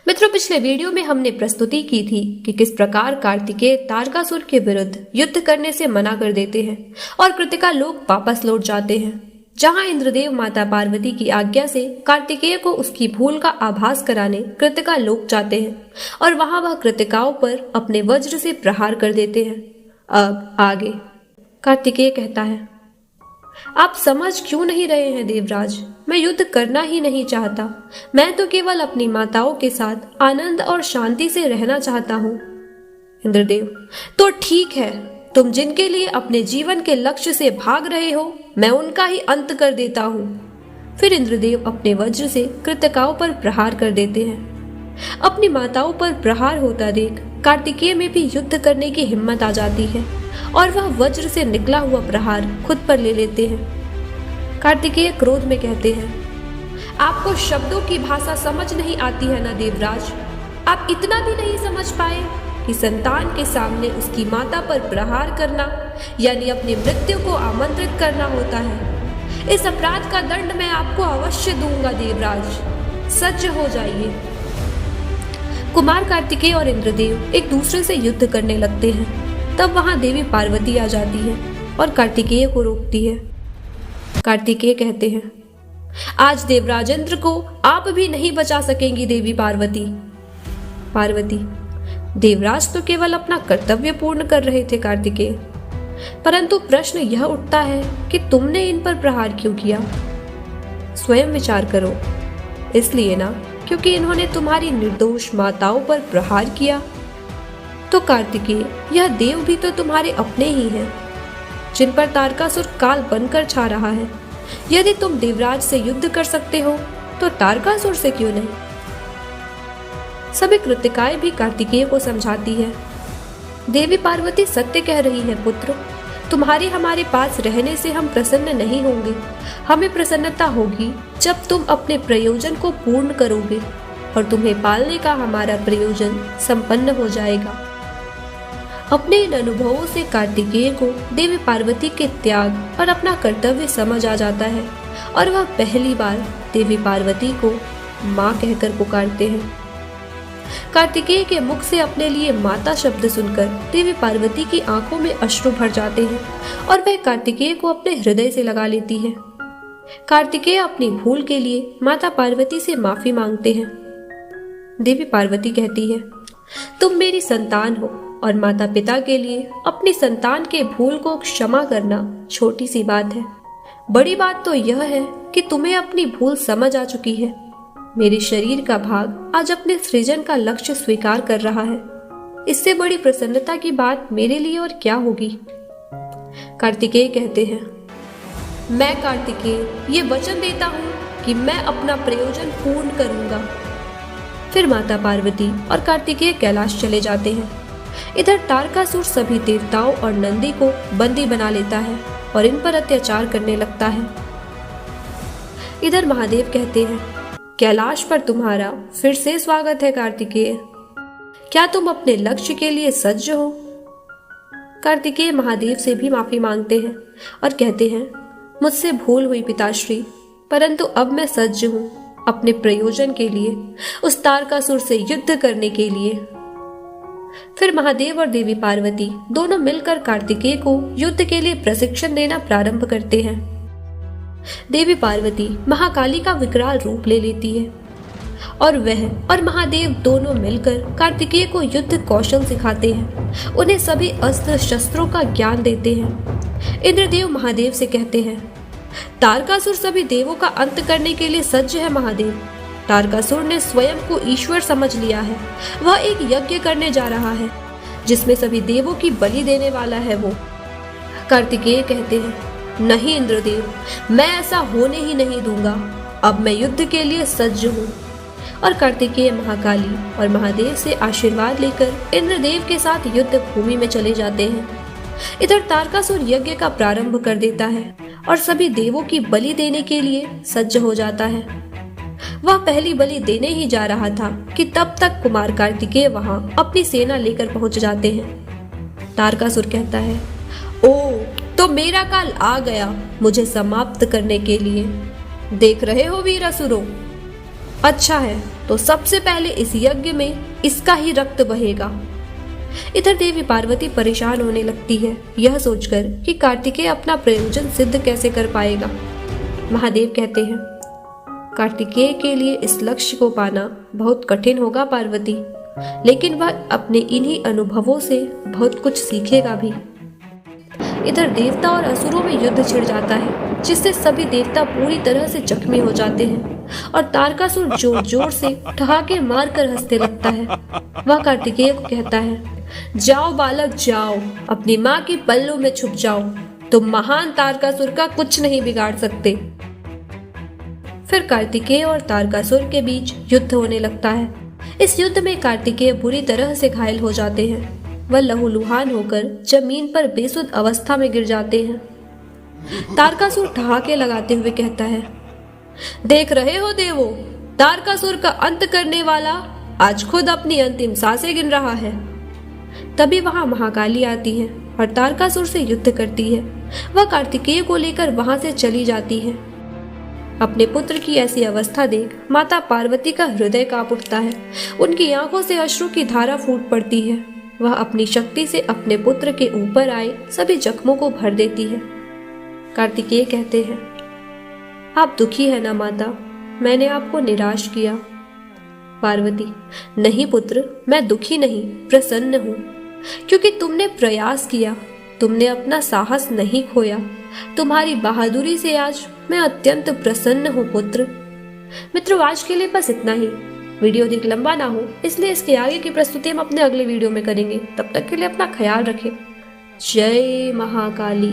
मित्रों, पिछले वीडियो में हमने प्रस्तुति की थी कि किस प्रकार कार्तिकेय तारकासुर के विरुद्ध युद्ध करने से मना कर देते हैं और कृतिका लोग वापस लौट जाते हैं, जहां इंद्रदेव माता पार्वती की आज्ञा से कार्तिकेय को उसकी भूल का आभास कराने कृतिका लोक जाते हैं और वहां वह कृतिकाओं पर अपने वज्र से प्रहार कर देते हैं। अब आगे कार्तिकेय कहता है, आप समझ क्यों नहीं रहे हैं देवराज? मैं युद्ध करना ही नहीं चाहता। मैं तो केवल अपनी माताओं के साथ आनंद और शांति से रहना चाहता हूँ। इंद्रदेव, तो ठीक है, तुम जिनके लिए अपने जीवन के लक्ष्य से भाग रहे हो, मैं उनका ही अंत कर देता हूँ। फिर इंद्रदेव अपने वज्र से कृतिकाओं पर प्रहार कर देते हैं। अपनी माताओं पर प्रहार होता देख कार्तिकेय में भी युद्ध करने की हिम्मत आ जाती है और वह वज्र से निकला हुआ प्रहार खुद पर ले लेते हैं। कार्तिकेय क्रोध में कहते हैं, आपको शब्दों की भाषा समझ नहीं आती है ना देवराज? आप इतना भी नहीं समझ पाए कि संतान के सामने उसकी माता पर प्रहार करना यानी अपनी मृत्यु को आमंत्रित करना होता है। इस अपराध का दंड मैं आपको अवश्य दूंगा देवराज, सज्ज हो जाइए। कुमार कार्तिकेय और इंद्रदेव एक दूसरे से युद्ध करने लगते हैं। तब वहां देवी पार्वती आ जाती है और कार्तिकेय को रोकती है। कार्तिकेय कहते हैं, आज देवराजेंद्र को आप भी नहीं बचा सकेंगी देवी पार्वती। पार्वती, देवराज तो केवल अपना कर्तव्य पूर्ण कर रहे थे कार्तिकेय, परंतु प्रश्न यह उठता है कि तुमने इन पर प्रहार क्यों किया? स्वयं विचार करो। इसलिए ना क्योंकि इन्होंने तुम्हारी निर्दोष माताओं पर प्रहार किया। तो कार्तिकेय, यह देव भी तो तुम्हारे अपने ही हैं, जिन पर तारकासुर काल बनकर छा रहा है। यदि तुम देवराज से युद्ध कर सकते हो तो तारकासुर से क्यों नहीं? सभी कृतिकाएं भी कार्तिकेय को समझाती है, देवी पार्वती सत्य कह रही है पुत्र, तुम्हारे हमारे पास रहने से हम प्रसन्न नहीं होंगे। हमें प्रसन्नता होगी जब तुम अपने प्रयोजन को पूर्ण करोगे और तुम्हें पालने का हमारा प्रयोजन संपन्न हो जाएगा। अपने इन अनुभवों से कार्तिकेय को देवी पार्वती के त्याग और अपना कर्तव्य समझ आ जाता है और वह पहली बार देवी पार्वती को माँ कहकर पुकारते हैं। कार्तिकेय के मुख से अपने लिए माता शब्द सुनकर देवी पार्वती की आंखों में अश्रु भर जाते हैं और वह कार्तिकेय को अपने हृदय से लगा लेती है। कार्तिकेय अपनी भूल के लिए माता पार्वती से माफी मांगते हैं। देवी पार्वती कहती है, तुम मेरी संतान हो और माता पिता के लिए अपनी संतान के भूल को क्षमा करना छोटी सी बात है। बड़ी बात तो यह है कि तुम्हें अपनी भूल समझ आ चुकी है। मेरे शरीर का भाग आज अपने सृजन का लक्ष्य स्वीकार कर रहा है। इससे बड़ी प्रसन्नता की बात मेरे लिए और क्या होगी? कार्तिकेय कहते हैं, मैं कार्तिकेय ये वचन देता हूँ कि मैं अपना प्रयोजन पूर्ण करूंगा। फिर माता पार्वती और कार्तिकेय कैलाश चले जाते हैं। इधर तारकासुर सभी देवताओं और नंदी को बंदी बना लेता है और इन पर अत्याचार करने लगता है। इधर महादेव कहते हैं, कैलाश पर तुम्हारा फिर से स्वागत है कार्तिकेय। क्या तुम अपने लक्ष्य के लिए सज्ज हो? कार्तिकेय महादेव से भी माफी मांगते हैं और कहते हैं, मुझसे भूल हुई पिताश्री, परंतु अब मैं सज्ज हूँ अपने प्रयोजन के लिए, उस तारकासुर से युद्ध करने के लिए। फिर महादेव और देवी पार्वती दोनों मिलकर कार्तिकेय को युद्ध के लिए प्रशिक्षण देना प्रारंभ करते हैं। देवी पार्वती महाकाली का विकराल रूप ले लेती है और वह और महादेव दोनों मिलकर कार्तिकेय को युद्ध कौशल सिखाते हैं। उन्हें सभी अस्त्र शस्त्रों का ज्ञान देते हैं। इंद्रदेव महादेव से कहते हैं, तारकासुर सभी देवों का अंत करने के लिए सज्ज है महादेव। तारकासुर ने स्वयं को ईश्वर समझ लिया है। वह एक यज्ञ करने जा रहा है जिसमें सभी देवों की बलि देने वाला है वो। कार्तिकेय कहते हैं, नहीं इंद्रदेव, मैं ऐसा होने ही नहीं दूंगा। अब मैं युद्ध के लिए सज्ज हूँ। और कार्तिकेय महाकाली और महादेव से आशीर्वाद लेकर इंद्रदेव के साथ युद्ध भूमि में चले जाते हैं। इधर तारकासुर यज्ञ का प्रारंभ कर देता है और सभी देवों की बलि देने के लिए सज्ज हो जाता है। वह पहली बलि देने ही जा रहा था कि तब तक कुमार कार्तिकेय वहां अपनी सेना लेकर पहुंच जाते हैं। तारकासुर कहता है, ओ तो मेरा काल आ गया मुझे समाप्त करने के लिए। देख रहे हो वीर असुरों, अच्छा है तो सबसे पहले इस यज्ञ में इसका ही रक्त बहेगा। इधर देवी पार्वती परेशान होने लगती है, यह सोचकर कि कार्तिकेय अपना प्रयोजन सिद्ध कैसे कर पाएगा। महादेव कहते हैं, कार्तिकेय के लिए इस लक्ष्य को पाना बहुत कठिन होगा पार्वती, लेकिन वह अपने इन्हीं अनुभवों से बहुत कुछ सीखेगा भी। इधर देवता और असुरों में युद्ध छिड़ जाता है, जिससे सभी देवता पूरी तरह से जख्मी हो जाते हैं और तारकासुर जोर जोर से ठहाके मार कर हंसने लगता है। वह कार्तिकेय को कहता है, जाओ बालक जाओ, अपनी माँ की पल्लू में छुप जाओ, तुम महान तारकासुर का कुछ नहीं बिगाड़ सकते। फिर कार्तिकेय और तारकासुर के बीच युद्ध होने लगता है। इस युद्ध में कार्तिकेय बुरी तरह से घायल हो जाते हैं। वह लहूलुहान होकर जमीन पर बेसुध अवस्था में गिर जाते हैं। तारकासुर ठहाके लगाते हुए कहता है, देख रहे हो देवो, तारकासुर का अंत करने वाला आज खुद अपनी अंतिम सांसें गिन रहा है। तभी वहां महाकाली आती है और तारकासुर से युद्ध करती है। वह कार्तिकेय को लेकर वहां से चली जाती है। अपने पुत्र की ऐसी अवस्था देख माता पार्वती का हृदय कांप उठता है। उनकी आंखों से अश्रु की धारा फूट पड़ती है। वह अपनी शक्ति से अपने पुत्र के ऊपर आए सभी जख्मों को भर देती है। कार्तिकेय कहते हैं, आप दुखी है ना माता, मैंने आपको निराश किया। पार्वती, नहीं पुत्र, मैं दुखी नहीं, प्रसन्न हूँ, क्योंकि तुमने प्रयास किया, तुमने अपना साहस नहीं खोया। तुम्हारी बहादुरी से आज मैं अत्यंत प्रसन्न हूँ पुत्र। मित्रों, आज के लिए बस इतना ही। वीडियो अधिक लंबा ना हो, इसलिए इसके आगे की प्रस्तुति हम अपने अगले वीडियो में करेंगे। तब तक के लिए अपना ख्याल रखें। जय महाकाली।